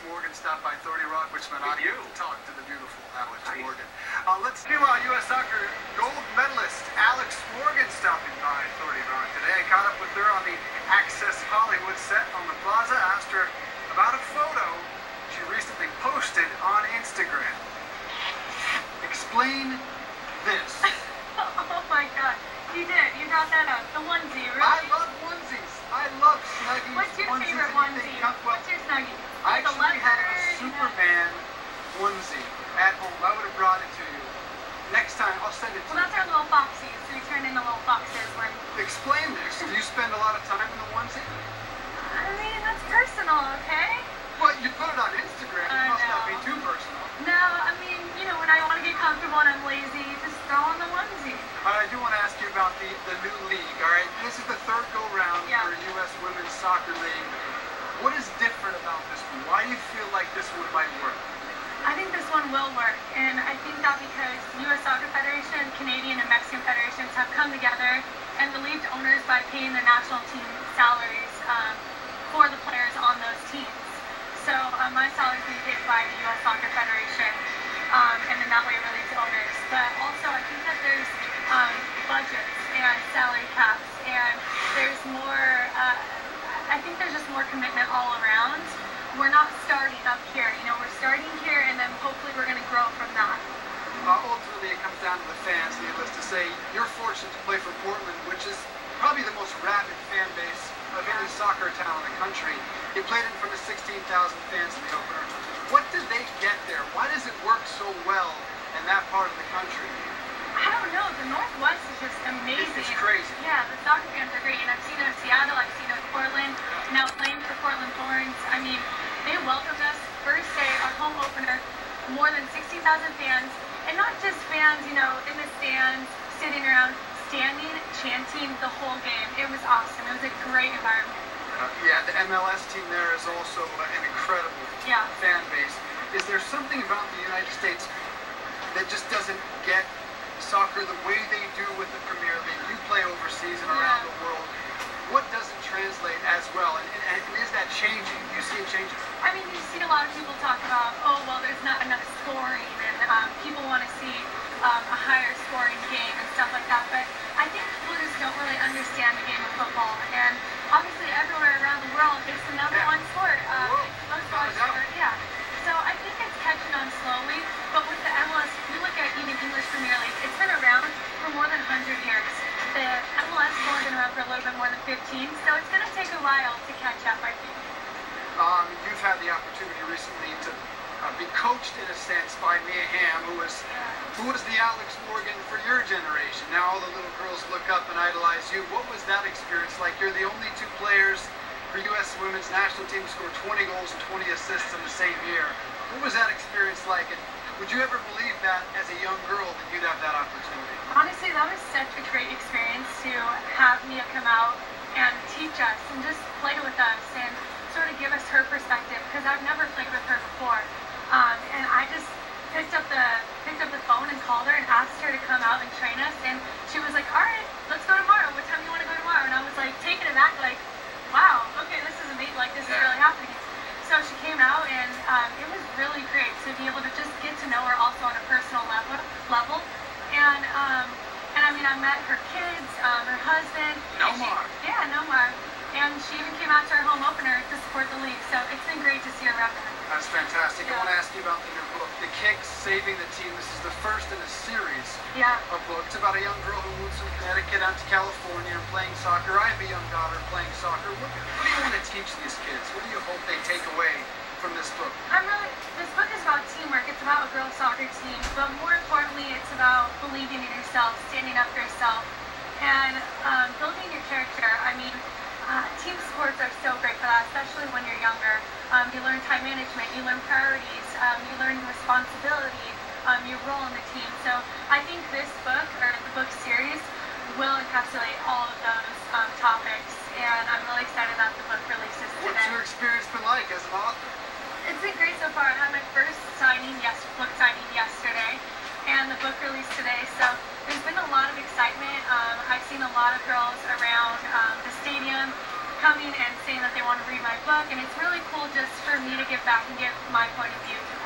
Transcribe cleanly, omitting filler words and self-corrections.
Morgan stopped by 30 Rock, which meant I talked to the beautiful Alex Morgan. Let's see U.S. Soccer gold medalist Alex Morgan stopping by 30 Rock today. I caught up with her on the Access Hollywood set on the plaza. Asked her about a photo she recently posted on Instagram. Explain this. Oh my God, you did. You got that up. The onesie, really? I love onesies. I love snuggies. What's your onesies, favorite onesie? What's your snuggie? I actually have a Superman onesie at home. I would have brought it to you. Next time, I'll send it to you. Well, that's our little foxies. We turn into little foxes. Explain this. Do you spend a lot of time in the onesie? I mean, that's personal, okay? Well, you put it on Instagram. It must not be too personal. No, I mean, you know, when I want to get comfortable and I'm lazy, just throw on the onesie. I do want to ask you about the new league, all right? This is the third go-round for U.S. Women's Soccer League. What is different about this one? Why do you feel like this one might work? I think this one will work, and I think that because U.S. Soccer Federation, Canadian and Mexican federations have come together and relieved owners by paying their national team salaries for the players on those teams. So my salary is being paid by the U.S. Soccer Federation, and then that way relieves owners. But also I think that there's budgets and salary caps, and there's more, I think there's just more commitment all around. We're not starting up here, you know, we're starting here and then hopefully we're going to grow from that. Ultimately, it comes down to the fans, needless to say. You're fortunate to play for Portland, which is probably the most rabid fan base of any soccer town in the country. You played in front of 16,000 fans in the opener. What did they get there? Why does it work so well in that part of the country? I don't know. The Northwest is just amazing. It's crazy. Yeah, the soccer fans are great. And I've seen it in Seattle, I've seen it in Portland, now playing for Portland Thorns. I mean, they welcomed us first day, our home opener, more than 16,000 fans. And not just fans, you know, in the stands, sitting around, standing, chanting the whole game. It was awesome. It was a great environment. Yeah, the MLS team there is also an incredible fan base. Is there something about the United States that just doesn't get soccer the way they do with the Premier League? You play overseas and around the world. What doesn't translate as well? And is that changing? Do you see it changing? I mean, you see a lot of people talk about, oh, well, there's not enough scoring, and people want to see a higher scoring game and stuff like that. But I think people just don't really understand the game of football. And obviously, everywhere around the world, it's the number one sport. Most watched sport, So I think it's catching on slowly. But with the MLS, if you look at even English Premier League, it's been around for more than 100 years. The MLS has only been around for a little bit more than 15, so it's going to take a while to catch up, I think. You've had the opportunity recently to be coached, in a sense, by Mia Hamm, who was the Alex Morgan for your generation. Now all the little girls look up and idolize you. What was that experience like? You're the only two players for U.S. Women's National Team to score 20 goals and 20 assists in the same year. What was that experience like? And would you ever believe that as a young girl that you'd have that opportunity? Honestly, that was such a great experience to have Mia come out and teach us and just play with us and sort of give us her perspective, because I've never played with her before. And I just picked up the phone and called her and asked her to come out and train us, and she was like, all right, let's go tomorrow. What time do you want to go tomorrow? And I was like taken aback, like, wow, okay, this is amazing, like this is really happening. So she came out, and it was really great to be able to just get to know her also on a personal level. And I mean, I met her kids, her husband. Nomar. Nomar. And she even came out to our home opener to support the league. So it's been great to see her represent. That's fantastic. I want to ask you about your book, The Kicks, Saving the Team. This is the first in a series of books about a young girl who moved from Connecticut out to California and playing soccer. I have a young daughter playing soccer. What do you want to teach these kids? What do you hope they take away from this book? This book is about teamwork. It's about a girls' soccer team. But more importantly, it's about believing in yourself, standing up for yourself, and building your character. I mean, team sports are so great for that, especially when you're younger. You learn time management, you learn priorities, you learn responsibility, your role in the team. So I think this book, or the book series, will encapsulate all of those topics, and I'm really excited that the book releases today. What's your experience been like as an author? It's been great so far. I had my first book signing yesterday, and the book released today, so there's been a lot of excitement. I've seen a lot of girls around the stadium coming and saying that they want to read my book, and it's really cool just for me to give back and give my point of view to them.